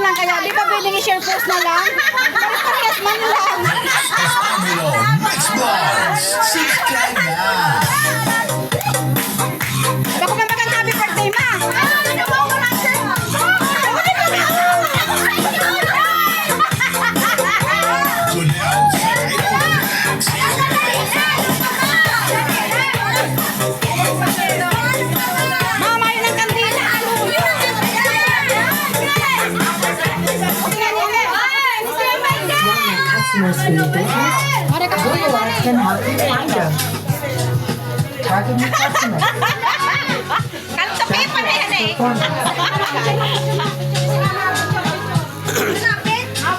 naman kayo. Di ba pwedeng i-share post na lang? Parehas man lang. Espanol Mix Vlogs. Subscribe na! Bako pa magang happy birthday, ma. Tunel Max. Mama, yun ang kandila. Customers for your business, Goodwill can help you find them. Target new customers.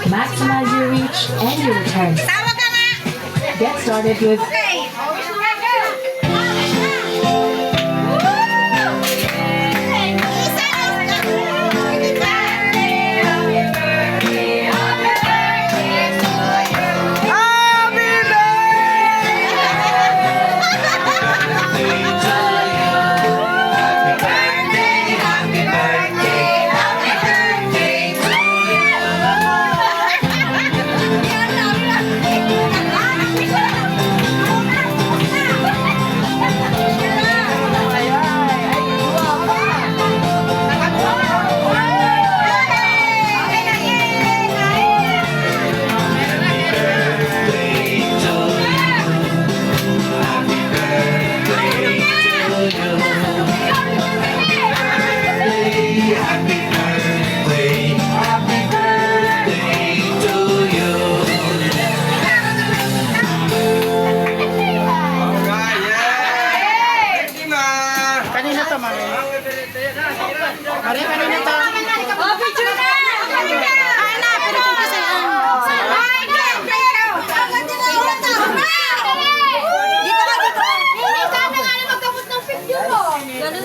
Maximize your reach and your returns. Get started with